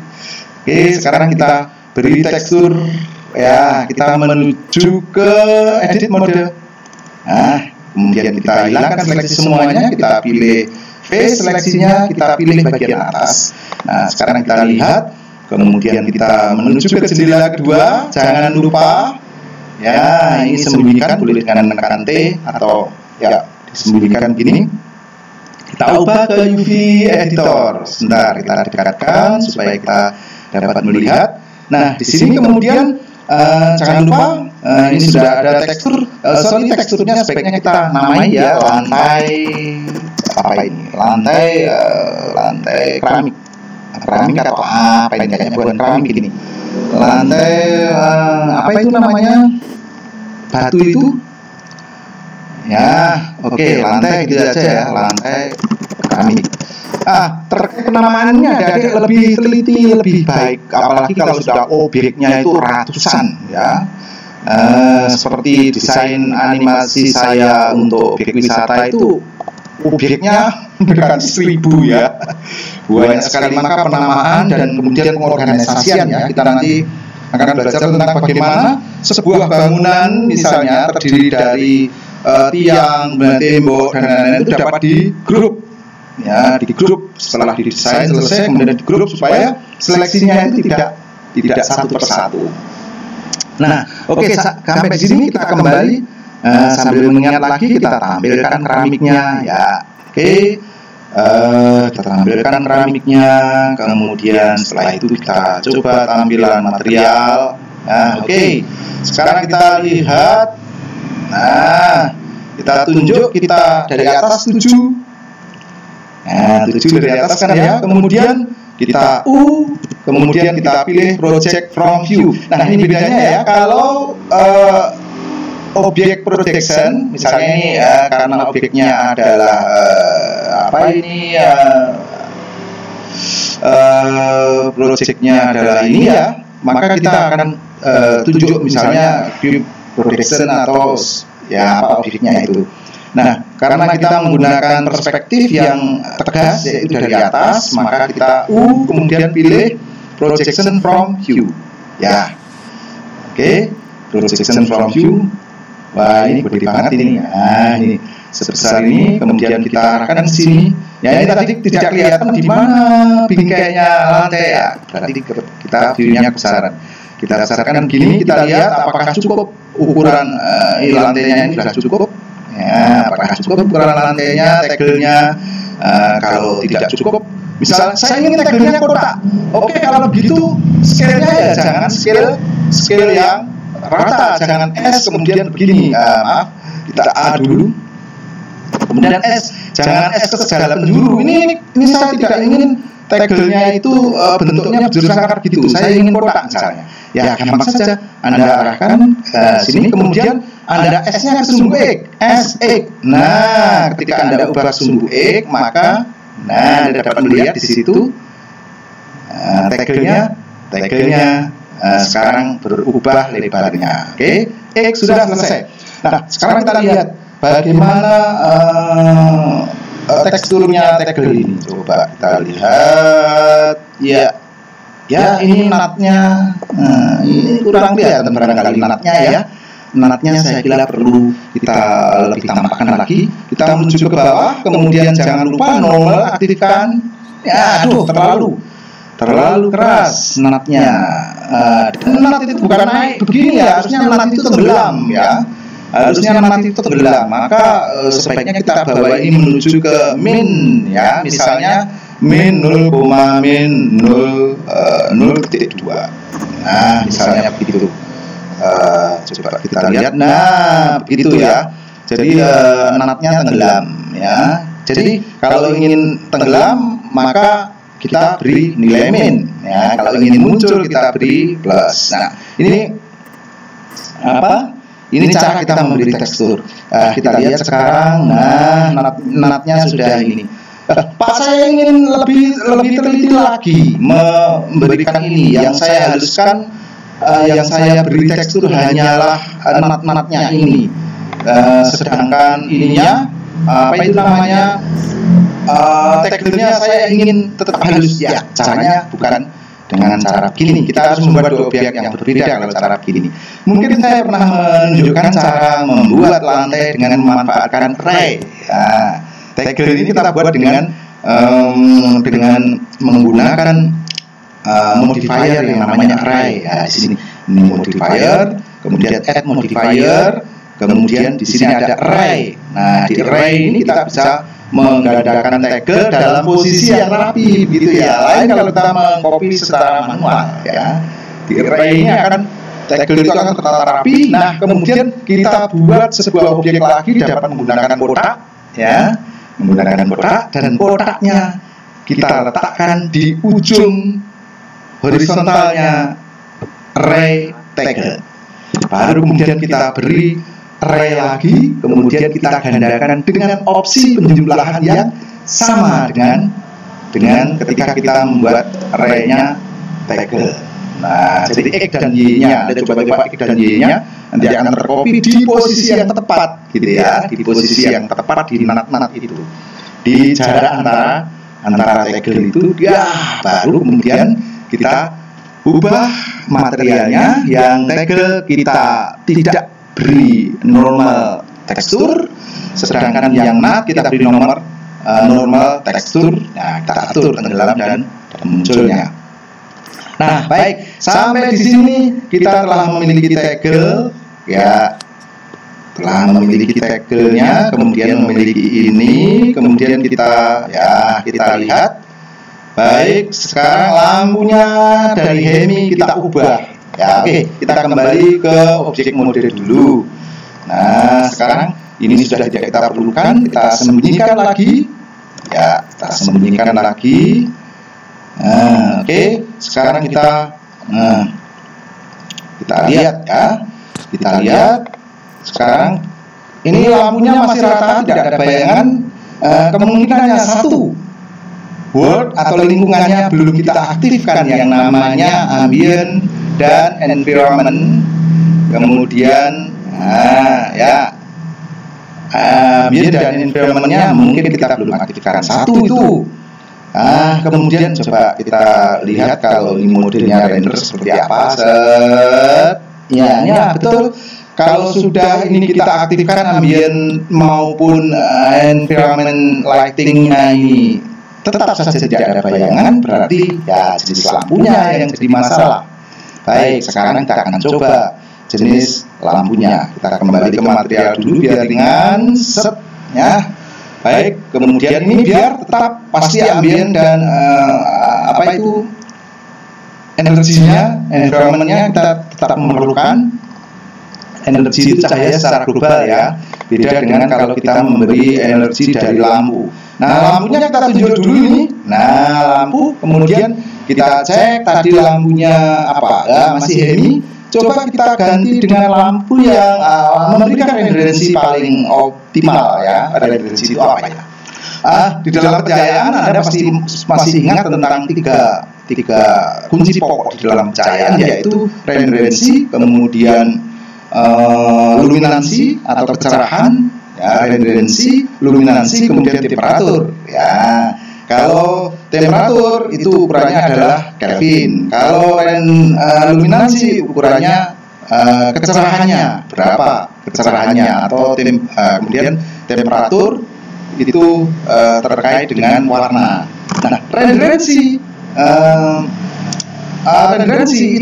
Oke, sekarang kita beri tekstur, ya kita menuju ke edit mode. Nah, kemudian kita hilangkan seleksi semuanya, kita pilih face seleksinya, kita pilih bagian atas. Nah, sekarang kita lihat, kemudian kita menuju ke jendela kedua. Jangan lupa, ya ini sembunyikan, boleh dengan menekan T atau ya disembunyikan begini. Kita ubah ke UV editor. Sebentar, kita dekatkan supaya kita dapat melihat. Nah, di sini kemudian jangan lupa ini sudah ada tekstur. Teksturnya sebaiknya kita namai ya, lantai apa ini? Lantai keramik. Keramik atau apa ini, kayaknya bukan keramik ini. Lantai apa itu namanya? Batu itu? Ya, oke, lantai gitu aja ya, lantai keramik. Terkait penamaannya adik-adik lebih teliti, lebih baik, apalagi kalau sudah objeknya itu ratusan ya. Seperti desain animasi saya untuk objek wisata itu objeknya mendekati 1000 ya, banyak sekali, maka penamaan dan kemudian pengorganisasian ya. Kita nanti akan belajar tentang bagaimana sebuah bangunan misalnya terdiri dari tiang, tembok dan lain-lain itu dapat di grup ya, di grup setelah didesain selesai, kemudian di grup supaya seleksinya itu tidak satu persatu. Nah, oke, sampai di sini kita kembali sambil mengingat lagi, kita tampilkan keramiknya ya. Oke, kita tampilkan keramiknya, kemudian setelah itu kita coba tampilan material. Nah, oke, sekarang kita lihat. Nah, kita tunjuk, kita dari atas 7. Nah, 7 dari atas kan ya. Kemudian kita kemudian kita pilih project from view. Nah, ini bedanya ya, kalau objek projection misalnya ini ya, karena objeknya adalah projectnya adalah ini ya, maka kita akan tunjuk misalnya view projection atau ya apa objeknya itu. Nah, karena kita menggunakan perspektif yang tegas yaitu dari atas, maka kita kemudian pilih projection from view ya. Oke, projection from view. Wah, ini gede banget ini. Nah, ini sebesar ini, kemudian kita arahkan ke sini. Ya, ini tadi tidak kelihatan di mana bingkainya lantai ya. Berarti kita view-nya kebesaran. Kita besarkan begini, kita lihat apakah cukup ukuran lantainya ini sudah cukup. Ya, apakah cukup ukuran lantainya, tegelnya. Kalau tidak cukup, misal saya ingin tegelnya kotak. Oke, kalau begitu scale-nya ya jangan scale yang rata, jangan S kemudian begini. Maaf, kita A dulu. Kemudian S, jangan S ke segala penjuru. Ini saya tidak ingin tegelnya itu bentuknya berjurusan akar gitu. Saya ingin kotak misalnya. Ya, gampang saja. Anda arahkan sini, kemudian Anda S-nya ke sumbu X, S-X. Nah, ketika Anda ubah sumbu X, maka Anda dapat melihat di situ tegelnya sekarang berubah lebarnya. Oke, X sudah selesai. Nah, sekarang kita lihat bagaimana teksturnya tegel ini. Coba kita lihat. Ya ini natnya. Ini kurang kelihatan barangkali natnya ya. Natnya saya kira perlu kita lebih tambahkan lagi. Kita menuju ke bawah, kemudian jangan lupa normal aktifkan. Ya, aduh, terlalu keras natnya. Nat itu bukan naik begini ya, harusnya nat itu tenggelam ya. Harusnya nat itu tenggelam. Maka sebaiknya kita bawa ini menuju ke min ya. Misalnya min 0,0,2. Nah, misalnya begitu. Coba kita lihat. Nah, begitu ya. Jadi natnya tenggelam ya. Jadi kalau ingin tenggelam maka kita beri nilai min ya. Kalau ingin muncul kita beri plus. Nah, ini apa? Ini cara kita memberi tekstur. Kita lihat sekarang. Nah, natnya sudah ini. Pak, saya ingin lebih teliti lagi memberikan ini. Yang saya haluskan, yang saya beri tekstur hanyalah nat-natnya ini. Sedangkan ininya apa itu namanya? Teksturnya saya ingin tetap halus ya. Caranya bukan dengan cara begini. Kita harus membuat dua objek yang berbeda kalau cara begini. Mungkin saya pernah menunjukkan cara membuat lantai dengan memanfaatkan array. Ya, tekstur ini kita buat dengan menggunakan modifier yang namanya array. Ya, di sini ini modifier, kemudian add modifier, kemudian di sini ada array. Nah, di array ini kita bisa menggandakan tagger dalam posisi yang rapi gitu ya. Lain kalau kita mengcopy secara manual ya. Di array ini akan tagger itu akan tertata rapi. Nah, kemudian kita buat sebuah objek lagi dapat menggunakan kotak ya. Menggunakan kotak, dan kotaknya kita letakkan di ujung horizontalnya array tagger. Baru kemudian kita beri array lagi, kemudian kita gandakan dengan opsi penjumlahan yang sama dengan ketika kita membuat array-nya tagger. Nah, jadi X dan Y-nya, Anda coba X dan Y-nya nanti akan tercopy di posisi yang tepat gitu ya, di posisi yang tepat di nat-nat itu. Di jarak antara tagger itu ya, baru kemudian kita ubah materialnya. Yang tagger kita tidak beri normal tekstur, sedangkan yang nat kita beri normal tekstur. Nah, kita atur tenggelam dan munculnya. Nah, baik, sampai di sini kita telah memiliki tagger ya, telah memiliki taggernya, kemudian memiliki ini, kemudian kita lihat. Baik, sekarang lampunya dari Hemi kita ubah. Ya, oke, kita kembali ke objek mode dulu. Nah, sekarang ini sudah tidak kita perlukan, kita sembunyikan lagi. Ya, kita sembunyikan lagi. Nah, oke, sekarang kita lihat ya. Kita lihat sekarang ini lampunya masih rata, tidak ada bayangan. Kemungkinannya satu, world atau lingkungannya belum kita aktifkan yang namanya ambient dan environment. Kemudian ambient dan environmentnya mungkin kita belum aktifkan. Satu itu. Kemudian coba kita lihat kalau ini modelnya render seperti apa. Ya, betul. Kalau sudah ini kita aktifkan ambient maupun environment lightingnya ini tetap saja tidak ada bayangan, berarti ya jenis lampunya yang jadi masalah. Baik, sekarang kita akan coba jenis lampunya. Kita kembali ke material dulu biar ringan, set ya. Baik, kemudian ini biar tetap pasti ambient dan energinya, environmentnya kita tetap memerlukan. Energi itu cahaya secara global ya, beda dengan kalau kita memberi energi dari lampu. Nah, lampunya kita tunjuk dulu ini. Nah, lampu, kemudian kita cek tadi lampunya apa? Masih Hemi. Coba kita ganti dengan lampu yang memberikan renderansi paling optimal ya. Renderansi itu apa ya? Di dalam pencahayaan Anda pasti masih ingat tentang tiga kunci pokok di dalam pencahayaan, yaitu renderansi, kemudian luminansi atau kecerahan, ya, renderansi, luminansi, kemudian temperatur. Ya, kalau temperatur itu ukurannya adalah Kelvin. Kalau luminansi ukurannya kecerahannya berapa kecerahannya, atau kemudian temperatur itu terkait dengan warna. Nah, renderansi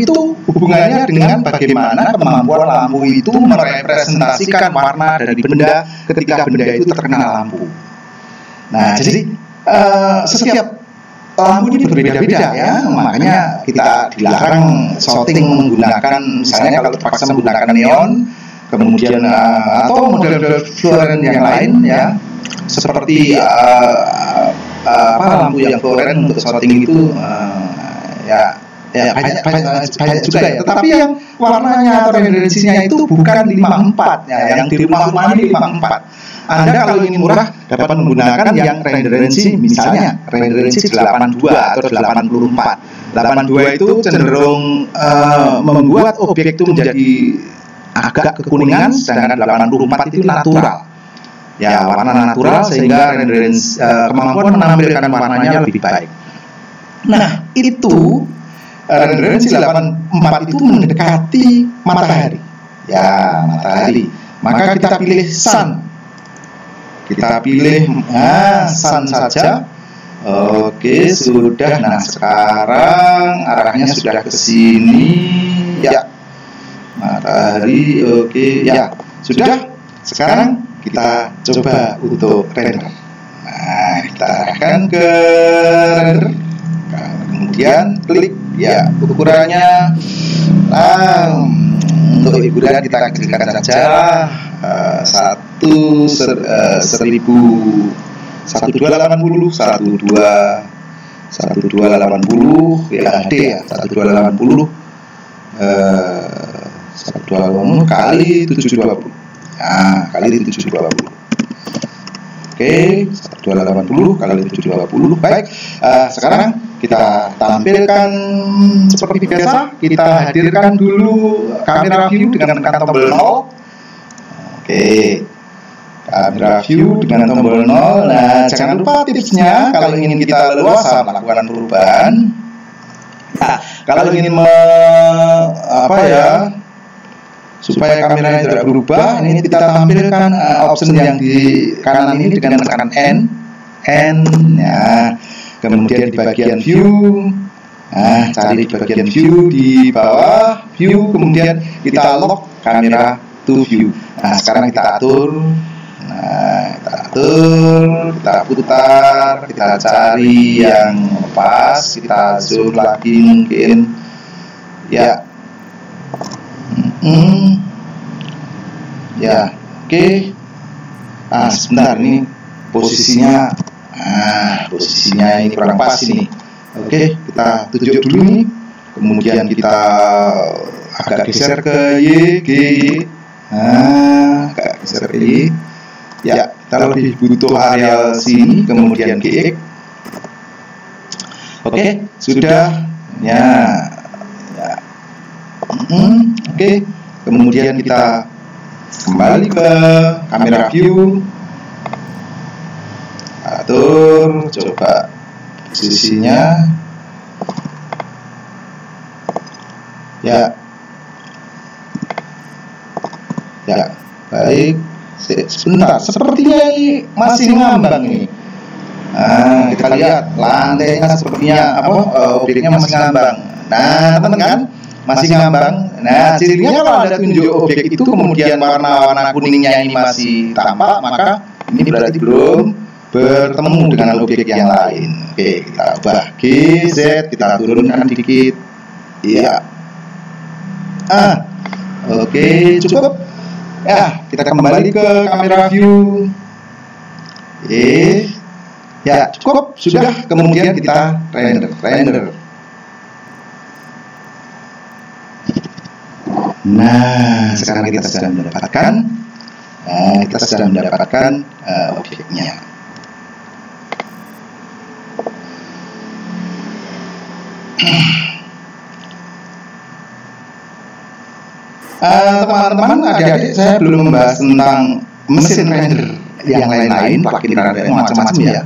itu hubungannya dengan bagaimana kemampuan lampu itu merepresentasikan warna dari benda ketika benda itu terkena lampu. Nah, jadi setiap lampu ini berbeda-beda ya, makanya kita dilarang shooting menggunakan, misalnya kalau terpaksa menggunakan neon, kemudian atau model-model fluoren yang lain ya, seperti lampu yang fluoren untuk shooting itu banyak juga ya. Tetapi yang warnanya atau renderansinya itu bukan 54 ya, yang di rumah ini 54. Anda kalau ingin murah dapat menggunakan yang renderansi, misalnya renderansi 82 atau 84. 82 itu cenderung membuat objek itu menjadi agak kekuningan, sedangkan 84 itu natural. Ya, warna natural, sehingga renderansi kemampuan menampilkan warnanya lebih baik. Nah, itu renderansi 84 itu mendekati matahari. Ya, matahari. Maka kita pilih sun. Kita pilih sun saja. Oke, sudah. Nah, sekarang arahnya sudah ke sini. Ya. Matahari. Oke, ya. Sudah. Sekarang kita coba untuk render. Nah, kita arahkan ke render. Kemudian klik ya, ukurannya untuk hiburan kita kecilkan saja 1280 ya, HD ya, 1280 kali 720. Nah, kali 720. Oke, 1280 kali 720. Baik, sekarang kita tampilkan seperti biasa. Kita hadirkan dulu kamera view dengan menekan tombol 0. Oke, kamera view dengan tombol 0. Nah, jangan lupa tipsnya kalau ingin kita leluasa melakukan perubahan. Nah, kalau ingin supaya kameranya tidak berubah, ini kita tampilkan option yang di kanan ini dengan menekan N ya. Kemudian di bagian view, nah, cari bagian view di bawah view, kemudian kita lock kamera to view. Nah, sekarang kita atur, kita putar, kita cari yang pas, kita zoom lagi mungkin ya. Ya, oke. Sebentar, ini posisinya ini kurang pas ini. Oke, kita tunjuk dulu nih. Kemudian kita agak geser ke Y, G. Agak geser ke Y. Ya, kita lebih butuh areal sini, kemudian GX. Oke, sudah. Ya. Oke, kemudian kita kembali ke kamera view, atur, coba posisinya ya, baik. Sebentar, sepertinya ini masih ngambang ini. Nah, kita lihat lantainya sepertinya objeknya masih ngambang. Nah, teman-teman kan masih ngambang. Nah, cirinya kalau Anda tunjuk objek itu kemudian warna-warna kuningnya ini masih tampak, maka ini berarti belum bertemu dengan objek yang lain. Oke, kita ubah GZ, kita turunkan dikit. Iya. Oke, cukup. Ya, kita kembali ke kamera view. Ya, cukup. Sudah, kemudian kita render. Nah, sekarang kita sedang mendapatkan objeknya. Teman-teman, adik-adik, saya belum membahas tentang mesin render yang lain-lain, plugin render macam-macam ya.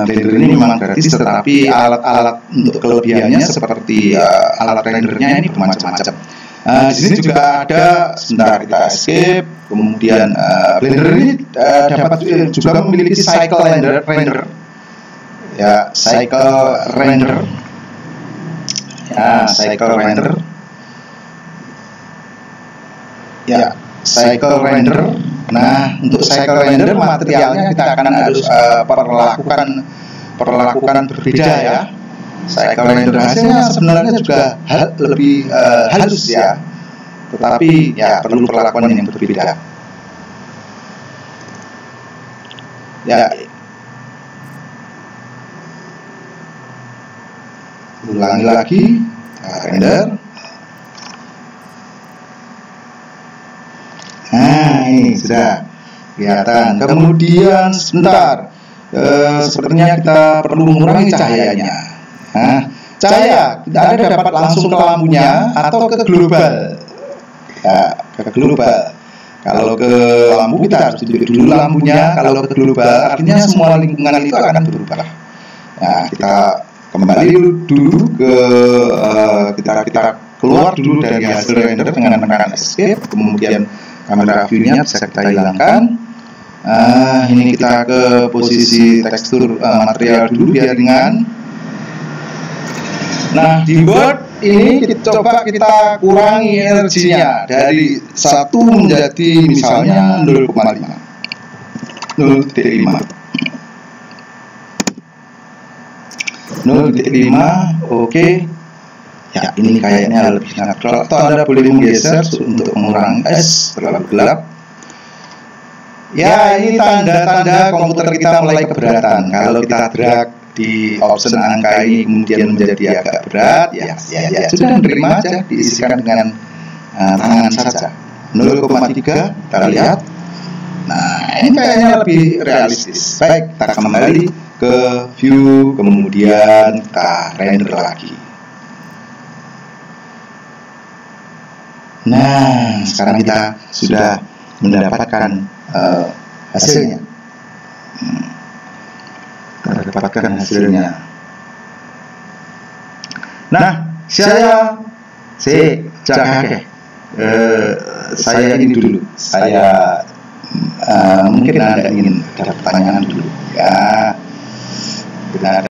Blender ini memang gratis, tetapi alat-alat untuk kelebihannya seperti alat rendernya ini bermacam-macam. Di sini juga ada, sebentar kita escape. Kemudian Blender ini dapat juga memiliki cycle render, ya, cycle render, ya, cycle render, ya, cycle render. Nah, untuk cycle render materialnya kita akan harus perlakukan berbeda ya. Cycle render hasilnya sebenarnya juga lebih halus ya, tetapi ya perlu perlakuan yang berbeda. Ya, ulangi lagi, render. Nah, ini sudah kelihatan. Kemudian sebentar, sepertinya kita perlu mengurangi cahayanya. Nah, cahaya kita dapat langsung ke lampunya atau ke global. Ya, ke global. Kalau ke lampu kita harus tunjuk dulu lampunya. Kalau ke global artinya semua lingkungan itu akan berubah. Nah, kita kembali dulu ke kita keluar dulu dari hasil render dengan menekan escape. Kemudian kamera view-nya bisa kita hilangkan. Ini kita ke posisi tekstur material dulu biar ringan. Nah, di board ini coba kita kurangi energinya dari 1 menjadi misalnya 0,5. Oke. Ya, ini kayaknya lebih natural. Atau Anda boleh menggeser untuk mengurangi terlalu gelap. Ya, ini tanda-tanda komputer kita mulai keberatan. Kalau kita drag di option angka ini kemudian menjadi agak berat, ya sudah menerima aja, diisikan dengan tangan saja. 0,3 kita lihat. Nah, ini kayaknya lebih realistis. Baik, kita kembali ke view, kemudian kita render lagi. Nah, sekarang kita sudah mendapatkan hasilnya. Nah, saya ini dulu. Mungkin Anda ingin ada pertanyaan dulu. Ya,